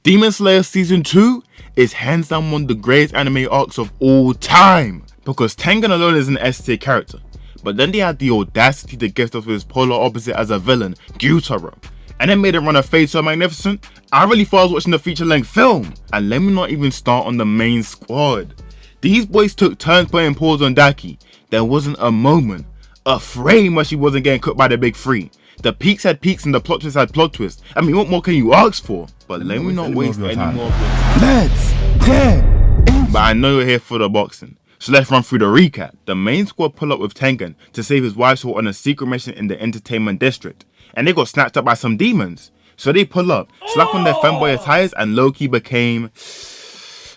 Demon Slayer Season 2 is hands down one of the greatest anime arcs of all time, because Tengen alone is an S-tier character, but then they had the audacity to gift us with his polar opposite as a villain, Gyutaro, and then made him run a fade so magnificent, I really thought I was watching the feature-length film. And let me not even start on the main squad. These boys took turns putting pause on Daki. There wasn't a moment, a frame where she wasn't getting cooked by the big three. The peaks had peaks and the plot twists had plot twists. I mean, what more can you ask for? But let me not waste any more of your time. Let's get in. But I know you're here for the boxing, so let's run through the recap. The main squad pull up with Tengen to save his wives who were on a secret mission in the entertainment district, and they got snatched up by some demons. So they pull up, slap on their femboy attires, and low-key became,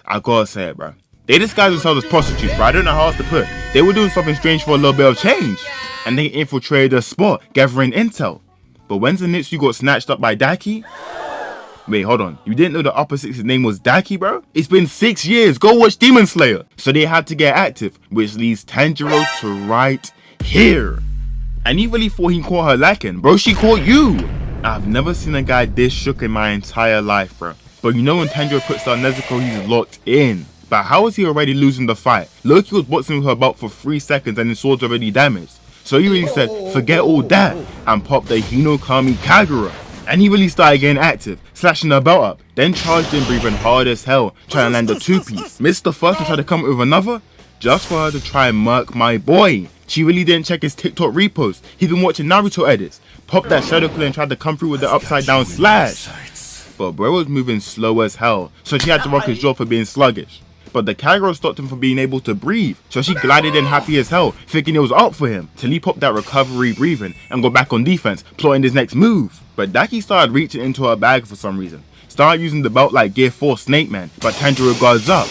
I gotta say it, bro, they disguised themselves as prostitutes, bro. I don't know how else to put it. They were doing something strange for a little bit of change, and they infiltrated the spot, gathering intel. But when Zenitsu got snatched up by Daki, wait, hold on, you didn't know the Upper Six's name was Daki, bro? It's been 6 years, go watch Demon Slayer. So they had to get active, which leads Tanjiro to right here. And he really thought he caught her lacking, bro, she caught you. I've never seen a guy this shook in my entire life, bro. But you know when Tanjiro puts down Nezuko, he's locked in. But how is he already losing the fight? Loki was boxing with her belt for 3 seconds and his sword's already damaged. So he really said, forget all that, and popped the Hinokami Kagura. And he really started getting active, slashing her belt up, then charged in breathing hard as hell, trying to land a 2-piece. Missed the first and tried to come up with another, just for her to try and murk my boy. She really didn't check his TikTok repost. He's been watching Naruto edits. Popped that shadow play and tried to come through with the upside down slash. But bro was moving slow as hell, so she had to rock his jaw for being sluggish. But the Kagura stopped him from being able to breathe, so she glided in happy as hell, thinking it was up for him, till he popped that recovery breathing and got back on defense, plotting his next move. But Daki started reaching into her bag for some reason, started using the belt like Gear 4 Snake Man, but Tanjiro guards up,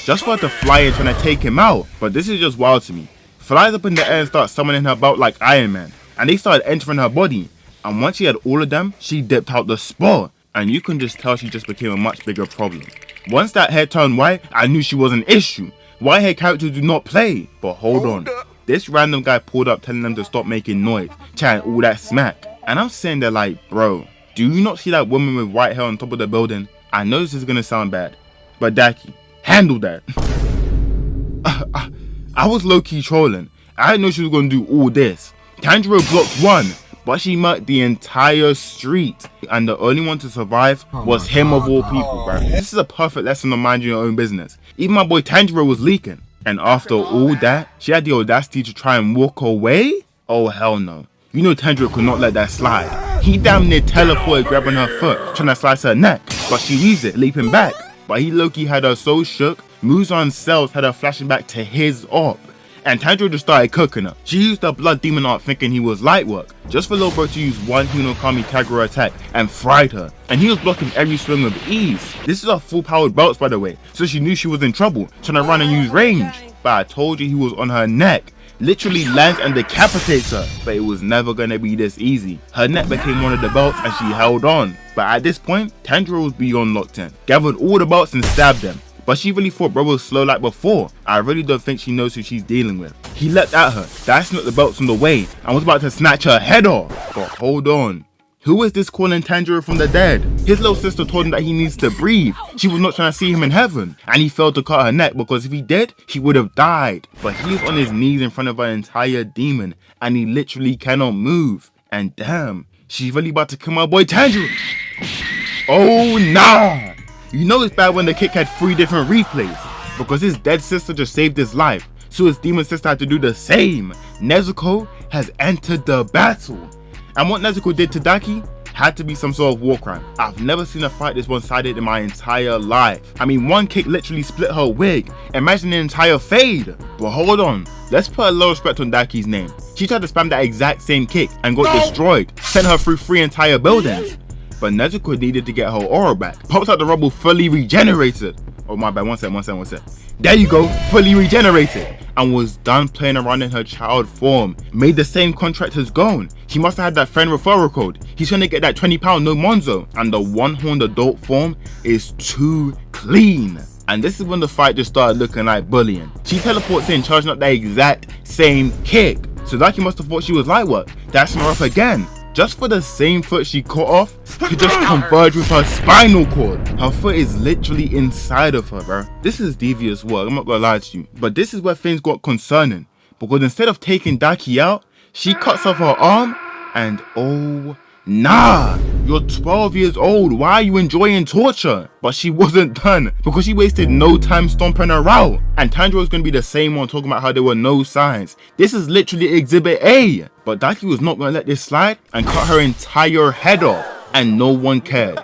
just for her to fly in trying to take him out. But this is just wild to me. Flies up in the air and starts summoning her belt like Iron Man, and they started entering her body, and once she had all of them, she dipped out the spot, and you can just tell she just became a much bigger problem. Once that hair turned white, I knew she was an issue. White hair characters do not play. But hold on, this random guy pulled up telling them to stop making noise, chatting all that smack, and I'm sitting there like, bro, do you not see that woman with white hair on top of the building? I know this is gonna sound bad, but Daki, handle that. I was low-key trolling. I didn't know she was gonna do all this. Tanjiro blocked one, but she murked the entire street, and the only one to survive was him of all people, bro. This is a perfect lesson on minding your own business. Even my boy Tanjiro was leaking, and after all that, she had the audacity to try and walk away? Oh hell no. You know Tanjiro could not let that slide. He damn near teleported, grabbing her foot, trying to slice her neck, but she weaves it, leaping back. But he low-key had her so shook, Muzan's cells had her flashing back to his op. And Tanjiro just started cooking her. She used the blood demon art thinking he was light work, just for little bro to use one Hinokami Kagura attack and fried her. And he was blocking every swing with ease. This is a full powered belts, by the way, so she knew she was in trouble, trying to run and use range. But I told you he was on her neck. Literally lands and decapitates her, but it was never gonna be this easy. Her neck became one of the belts and she held on. But at this point, Tanjiro was beyond locked in, gathered all the belts and stabbed them. But she really thought bro was slow like before. I really don't think she knows who she's dealing with. He leapt at her, dashing up the belts on the way, and was about to snatch her head off. But hold on. Who is this calling Tanjiro from the dead? His little sister told him that he needs to breathe. She was not trying to see him in heaven. And he failed to cut her neck because if he did, he would have died. But he is on his knees in front of an entire demon, and he literally cannot move. And damn, she's really about to kill my boy Tanjiro. Oh nah. You know it's bad when the kick had 3 different replays, because his dead sister just saved his life, so his demon sister had to do the same. Nezuko has entered the battle, and what Nezuko did to Daki had to be some sort of war crime. I've never seen a fight this one-sided in my entire life. I mean, one kick literally split her wig. Imagine an entire fade. But hold on, let's put a little respect on Daki's name. She tried to spam that exact same kick and got destroyed, sent her through 3 entire buildings. But Nezuko needed to get her aura back. Popped out the rubble fully regenerated. Oh my bad, one sec. There you go, fully regenerated. And was done playing around in her child form. Made the same contract as Gon. He must have had that friend referral code. He's trying to get that £20 no Monzo. And the one-horned adult form is too clean. And this is when the fight just started looking like bullying. She teleports in, charging up that exact same kick. So Daki must have thought she was light work, dashing her up again. just for the same foot she cut off to just converge with her spinal cord. Her foot is literally inside of her, bro. This is devious work, I'm not gonna lie to you. But this is where things got concerning, because instead of taking Daki out, she cuts off her arm, and oh nah, you're 12 years old, why are you enjoying torture? But she wasn't done, because she wasted no time stomping her out. And Tanjiro is going to be the same one talking about how there were no signs. This is literally exhibit A. But Daki was not going to let this slide and cut her entire head off, and no one cared.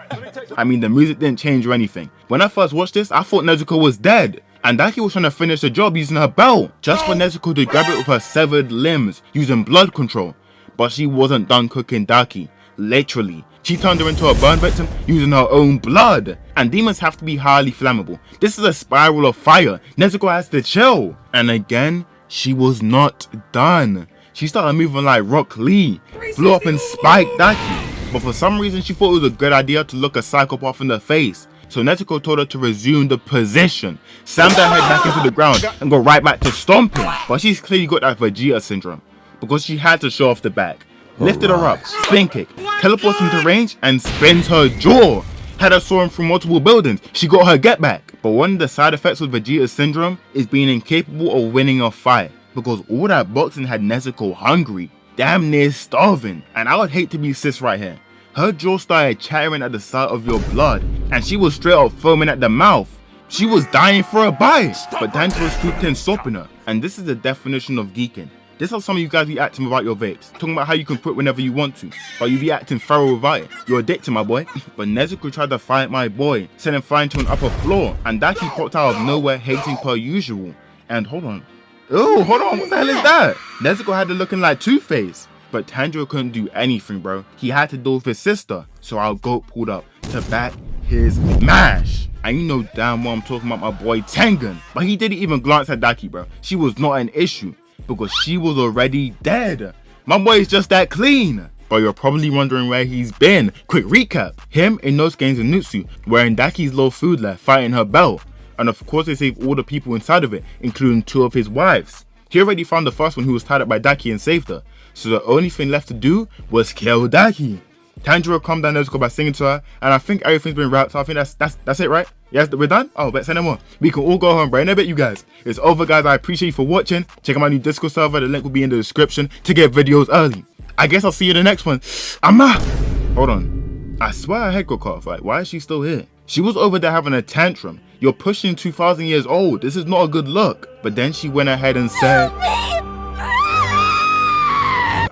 I mean, the music didn't change or anything. When I first watched this, I thought Nezuko was dead, and Daki was trying to finish the job using her belt, just for Nezuko to grab it with her severed limbs using blood control. But she wasn't done cooking Daki. Literally, she turned her into a burn victim using her own blood. And demons have to be highly flammable. This is a spiral of fire. Nezuko has to chill. And again, she was not done. She started moving like Rock Lee, flew up and spiked Daki. But for some reason, she thought it was a good idea to look a psychopath in the face. So Nezuko told her to resume the position, slam her head back into the ground, and go right back to stomping. But she's clearly got that Vegeta syndrome, because she had to show off the back. Lifted her up, spin kick, teleports into range, and spins her jaw. Had her soaring through multiple buildings, she got her get back. But one of the side effects of Vegeta's syndrome is being incapable of winning a fight, because all that boxing had Nezuko hungry, damn near starving. And I would hate to be sis right here. Her jaw started chattering at the sight of your blood, and she was straight up foaming at the mouth. She was dying for a bite, but Tanjiro swooped in stopping her. And this is the definition of geeking. This is how some of you guys be acting without your vapes. Talking about how you can quit whenever you want to, but you be acting feral without it. You're addicted, my boy. But Nezuko tried to fight my boy, sending flying to an upper floor, and Daki popped out of nowhere hating per usual. And hold on. Oh, hold on, what the hell is that? Nezuko had it looking like Two-Face. But Tanjiro couldn't do anything, bro. He had to deal with his sister. So our goat pulled up to back his mash. And you know damn well I'm talking about my boy Tengen. But he didn't even glance at Daki, bro. She was not an issue, because she was already dead. My boy is just that clean. But you're probably wondering where he's been. Quick recap. Him, Inosuke, and Zenitsu wearing Daki's low food left, fighting her belt. And of course they saved all the people inside of it, including 2 of his wives. He already found the first one who was tied up by Daki and saved her. So the only thing left to do was kill Daki. Tanjiro calmed down Nezuko by singing to her, and I think everything's been wrapped. So I think that's it, right? Yes, we're done? Oh, but say no more. We can all go home, bro. And I bet you guys. It's over, guys. I appreciate you for watching. Check out my new Discord server. The link will be in the description to get videos early. I guess I'll see you in the next one. Hold on. I swear her head got cut off. Like, why is she still here? She was over there having a tantrum. You're pushing 2,000 years old. This is not a good look. But then she went ahead and said...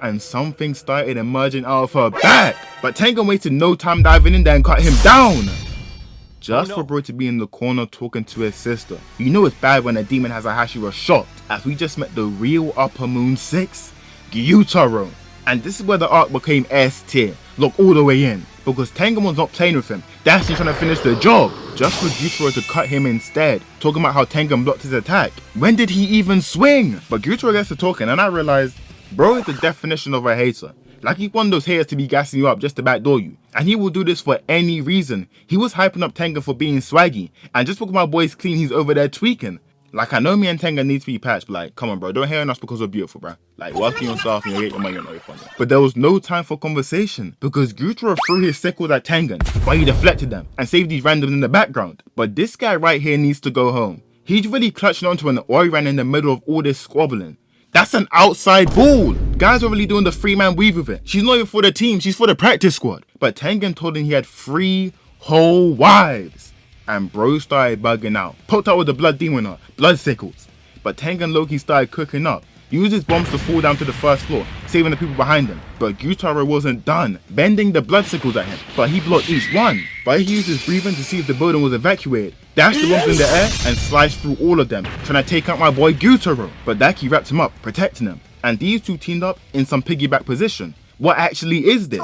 and something started emerging out of her back. But Tengen wasted no time diving in there and cut him down. Just for bro to be in the corner talking to his sister. You know it's bad when a demon has a Hashira shocked, as we just met the real Upper Moon 6, Gyutaro. And this is where the arc became S tier. Look all the way in. Because Tengen was not playing with him. Dashing trying to finish the job. Just for Gyutaro to cut him instead. Talking about how Tengen blocked his attack. When did he even swing? But Gyutaro gets to talking and I realized, bro is the definition of a hater. Like he's one of those haters to be gassing you up just to backdoor you. And he will do this for any reason. He was hyping up Tengen for being swaggy. And just because my boy's clean, he's over there tweaking. Like I know me and Tengen need to be patched, but like, come on bro, don't hate on us because we're beautiful, bro. Like working on yourself and you get your money on your fun. But there was no time for conversation because Gyutaro threw his sickles at Tengen, but he deflected them and saved these randoms in the background. But this guy right here needs to go home. He's really clutching onto an Ori ran in the middle of all this squabbling. That's an outside ball. Guys are really doing the 3-man weave with it. She's not even for the team, she's for the practice squad. But Tengen told him he had 3 whole wives. And bro started bugging out. Poked out with the blood demon on, blood sickles. But Tengen low-key started cooking up. Used his bombs to fall down to the first floor, saving the people behind him. But Gyutaro wasn't done, bending the blood sickles at him. But he blocked each one. But he used his breathing to see if the building was evacuated. Dashed the bombs in the air and sliced through all of them, trying to take out my boy Gyutaro. But Daki wrapped him up, protecting him. And these two teamed up in some piggyback position. What actually is this?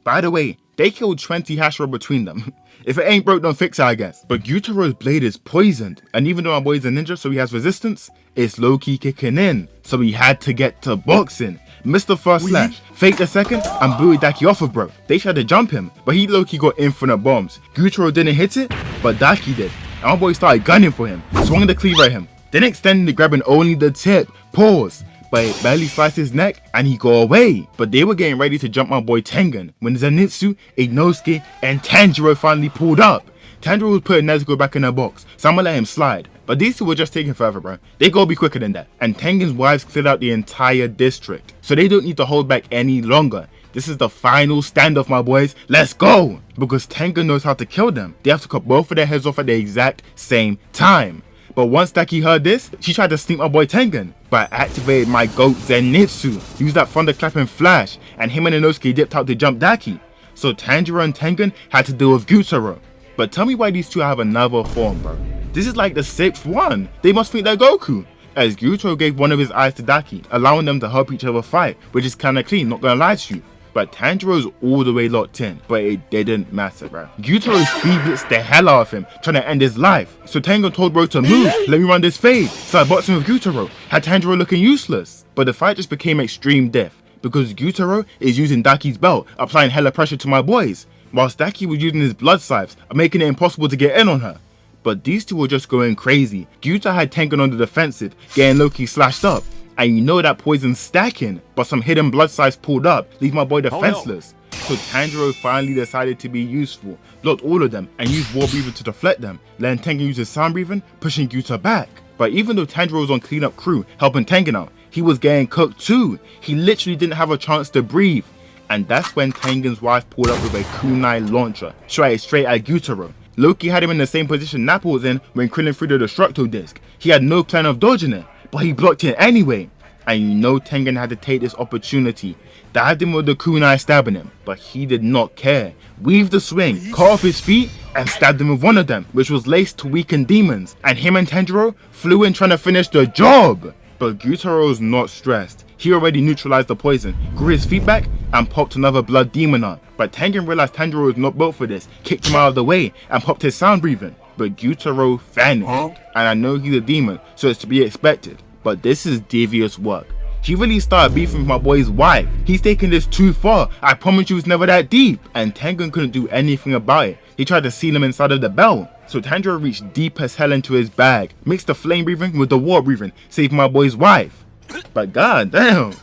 By the way, they killed 20 Hashira between them. If it ain't broke, don't fix it, I guess. But Gyutaro's blade is poisoned. And even though my boy's a ninja, so he has resistance, it's low-key kicking in. So he had to get to boxing. Missed the first slash, faked the second, and booted Daki off of bro. They tried to jump him, but he low-key got infinite bombs. Gyutaro didn't hit it, but Daki did. And my boy started gunning for him. Swung the cleaver at him. Then extended it, grabbing only the tip. Pause. but it barely sliced his neck and he got away. But they were getting ready to jump my boy Tengen when Zenitsu, Inosuke, and Tanjiro finally pulled up. Tanjiro was putting Nezuko back in her box, so I'ma let him slide. But these two were just taking forever, bro. They gotta be quicker than that. And Tengen's wives cleared out the entire district, so they don't need to hold back any longer. This is the final standoff, my boys. Let's go! Because Tengen knows how to kill them. They have to cut both of their heads off at the exact same time. But once Daki heard this, she tried to sneak my boy Tengen, but I activated my GOAT Zenitsu, used that thunderclap and flash, and him and Inosuke dipped out to jump Daki. So Tanjiro and Tengen had to deal with Gyutaro. But tell me why these two have another form, bro. This is like the 6th one. They must think they're Goku. As Gyutaro gave one of his eyes to Daki, allowing them to help each other fight, which is kinda clean, not gonna lie to you. But Tanjiro's all the way locked in, but it didn't matter, bro. Gyutaro speed blitzed the hell out of him, trying to end his life. So Tengen told bro to move, let me run this fade. So I boxed him with Gyutaro, had Tanjiro looking useless. But the fight just became extreme death, because Gyutaro is using Daki's belt, applying hella pressure to my boys, whilst Daki was using his blood scythes, making it impossible to get in on her. But these two were just going crazy. Gyutaro had Tengen on the defensive, getting low-key slashed up. And you know that poison's stacking, but some hidden blood scythes pulled up, leave my boy defenseless. So Tanjiro finally decided to be useful, blocked all of them, and used War Breathing to deflect them, letting Tengen use his Sound Breathing, pushing Gyutaro back. But even though Tanjiro was on cleanup crew, helping Tengen out, he was getting cooked too. He literally didn't have a chance to breathe. And that's when Tengen's wife pulled up with a kunai launcher, shot it straight at Gyutaro. Loki had him in the same position Nappa was in when Krillin threw the Destructo Disc. He had no plan of dodging it, but he blocked it anyway. And you know Tengen had to take this opportunity. Dived him with the kunai, stabbing him, but he did not care. Weaved the swing, cut off his feet, and stabbed him with one of them, which was laced to weaken demons. And him and Tanjiro flew in trying to finish the job. But Gyutaro was not stressed. He already neutralized the poison, grew his feet back, and popped another blood demon on. But Tengen realized Tanjiro was not built for this, kicked him out of the way, and popped his Sound Breathing. But Gyutaro vanished, and I know he's a demon, so it's to be expected. But this is devious work. He really started beefing with my boy's wife. He's taking this too far. I promise you it's never that deep. And Tengen couldn't do anything about it. He tried to seal him inside of the belt. So Tanjiro reached deep as hell into his bag, mixed the flame breathing with the war breathing, saved my boy's wife. But god damn,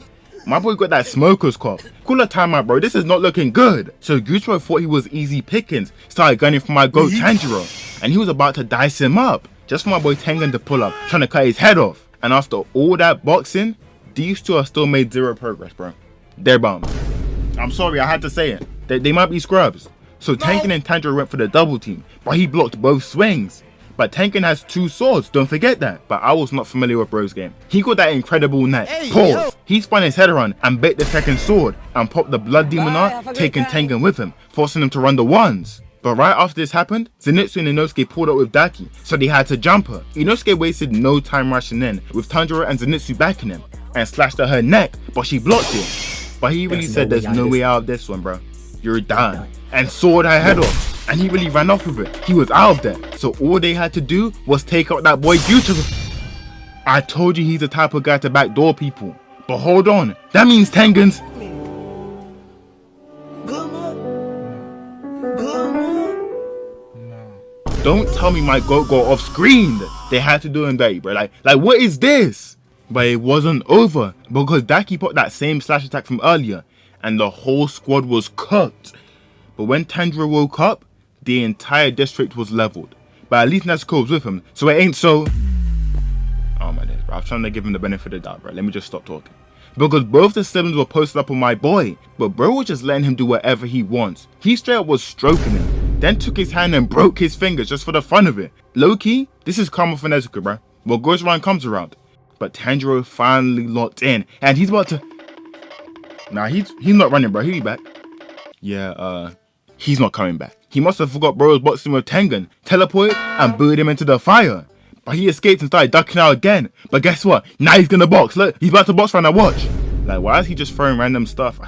my boy got that smoker's cough. Call a timeout, bro. This is not looking good. So Gyutaro thought he was easy pickings, started gunning for my goat Tanjiro, and he was about to dice him up, just for my boy Tengen to pull up, trying to cut his head off. And after all that boxing, these two are still made zero progress, bro. They're bums. I'm sorry, I had to say it. They might be scrubs. So Tengen and Tanjiro went for the double team, but he blocked both swings. But Tengen has 2 swords, don't forget that. But I was not familiar with bro's game. He got that incredible net. Pause. He spun his head around and bit the second sword and popped the blood demon out, taking Tengen with him, forcing him to run the ones. But right after this happened, Zenitsu and Inosuke pulled up with Daki, so they had to jump her. Inosuke wasted no time rushing in, with Tanjiro and Zenitsu backing him, and slashed at her neck, but she blocked it. But he really said there's no way out of this one, bro. You're done. And sawed her head off, and he really ran off with it. He was out of there. So all they had to do was take out that boy Gyutaro. I told you he's the type of guy to backdoor people. But hold on, that means Tengen's... Don't tell me my goat got off screen. They had to do him dirty, bro. Like what is this? But it wasn't over, because Daki put that same slash attack from earlier, and the whole squad was cooked. But when Tanjiro woke up, the entire district was leveled. But at least Nezuko was with him, so it ain't so... Oh my days, bro. I was trying to give him the benefit of the doubt, bro. Let me just stop talking. Because both the siblings were posted up on my boy, but bro was just letting him do whatever he wants. He straight up was stroking him, then took his hand and broke his fingers just for the fun of it. Low-key, this is karma for Nezuko, bro. What goes around comes around. But Tanjiro finally locked in, and he's about to... Nah, he's not running, bro. He'll be back. Yeah, he's not coming back. He must have forgot bro was boxing with Tengen, teleported, and booted him into the fire. But he escaped and started ducking out again. But guess what? Now he's gonna box. Look, he's about to box right now, watch. Like, why is he just throwing random stuff?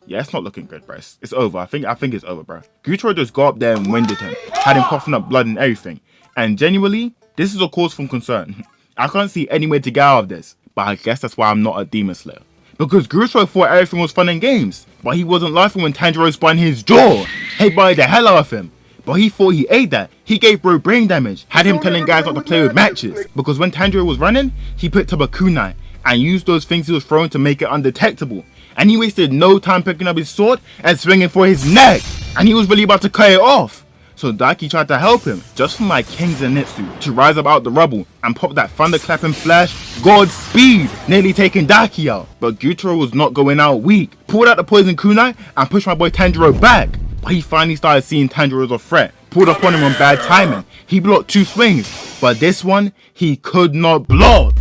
Yeah, it's not looking good, bro. It's over. I think it's over, bro. Gyutaro just got up there and winded him. Had him coughing up blood and everything. And genuinely, this is a cause for concern. I can't see any way to get out of this. But I guess that's why I'm not a Demon Slayer. Because Gyutaro thought everything was fun and games. But he wasn't laughing when Tanjiro spun his jaw. Headbutted the hell out of him. But he thought he ate that. He gave brain damage. Had him telling guys not to play with matches. Because when Tanjiro was running, he picked up a kunai. and used those things he was throwing to make it undetectable. And he wasted no time picking up his sword and swinging for his neck, and he was really about to cut it off. So Daki tried to help him, just for my King Zenitsu to rise up out the rubble and pop that thunderclap and flash, Godspeed, nearly taking Daki out. But Gyutaro was not going out weak, pulled out the poison kunai and pushed my boy Tanjiro back. But he finally started seeing Tanjiro as a threat, pulled up on him on bad timing. He blocked 2 swings, but this one, he could not block.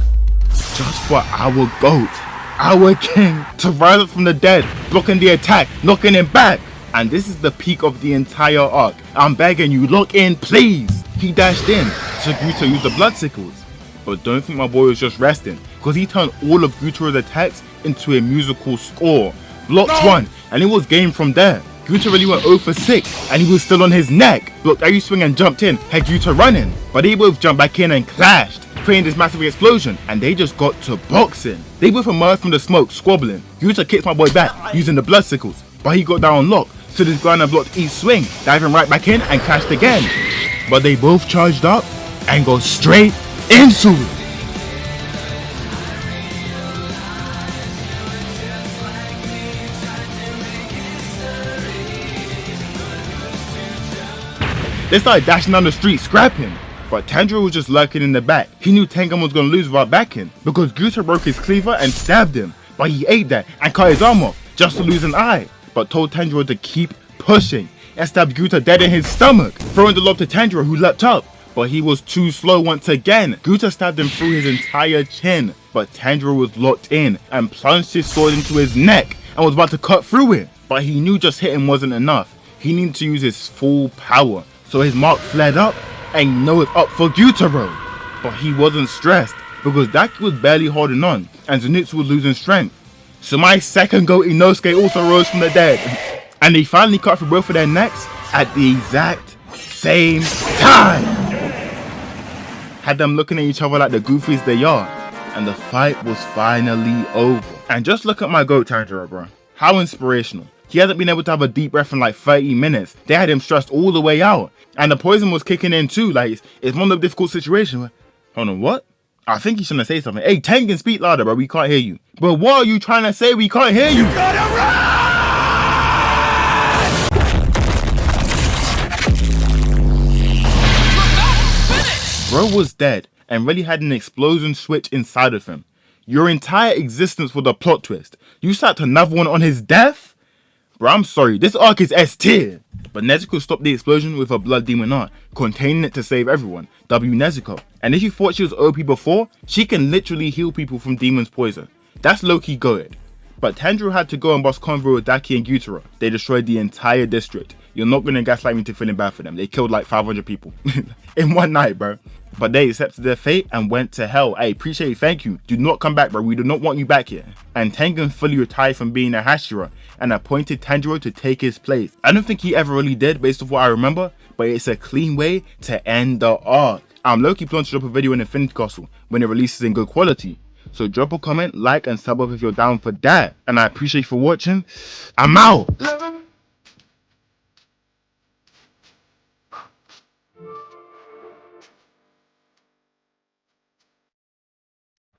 Just for our GOAT, our king, to rise up from the dead, blocking the attack, knocking him back. And this is the peak of the entire arc. I'm begging you, lock in, please. He dashed in, so Gyutaro used the blood sickles. But don't think my boy was just resting, because he turned all of Gyutaro's attacks into a musical score. Blocked 1, and it was game from there. Gyutaro really went 0 for 6, and he was still on his neck. Blocked every swing and jumped in, had Gyutaro running. But they both jumped back in and clashed, creating this massive explosion, and they just got to boxing. They both emerged from the smoke, squabbling. Gyutaro kicked my boy back, using the blood sickles, but he got down on lock, stood his ground and blocked each swing, diving right back in and clashed again. But they both charged up and go straight into it. They started dashing down the street, scrapping. But Tanjiro was just lurking in the back. He knew Tengen was going to lose without backing, because Gyutaro broke his cleaver and stabbed him. But he ate that and cut his arm off, just to lose an eye. But told Tanjiro to keep pushing, and stabbed Gyutaro dead in his stomach, throwing the lob to Tanjiro, who leapt up. But he was too slow once again. Gyutaro stabbed him through his entire chin, but Tanjiro was locked in and plunged his sword into his neck and was about to cut through it. But he knew just hitting wasn't enough. He needed to use his full power. So his mark flared up, and you know it's up for Gyutaro. But he wasn't stressed, because Daki was barely holding on, and Zenitsu was losing strength. So my second GOAT Inosuke also rose from the dead, and they finally cut through both of their necks at the exact same time. Had them looking at each other like the goofies they are, and the fight was finally over. And just look at my GOAT Tanjiro, bro. How inspirational. He hasn't been able to have a deep breath in like 30 minutes. They had him stressed all the way out. And the poison was kicking in too. Like, it's one of the difficult situations. Hold on, what? I think he's trying to say something. Hey, Tengen, speak louder, bro. We can't hear you. But what are you trying to say? We can't hear you. You gotta run! Bro was dead and really had an explosion switch inside of him. Your entire existence was a plot twist. You sat another one on his death? Bro, I'm sorry, this arc is S tier. But Nezuko stopped the explosion with her blood demon art, containing it to save everyone. W Nezuko. And if you thought she was OP before, she can literally heal people from demon's poison. That's low-key good. But Tanjiro had to go and bust convo with Daki and Gyutaro. They destroyed the entire district. You're not gonna gaslight me to feeling bad for them. They killed like 500 people in one night, bro. But they accepted their fate and went to hell. Hey, appreciate it, thank you. Do not come back, bro. We do not want you back here. And Tengen fully retired from being a Hashira and appointed Tanjiro to take his place. I don't think he ever really did based off what I remember, but it's a clean way to end the arc. I'm low-key planning to drop a video in Infinity Castle when it releases in good quality. So drop a comment, like and sub up if you're down for that. And I appreciate you for watching. I'm out.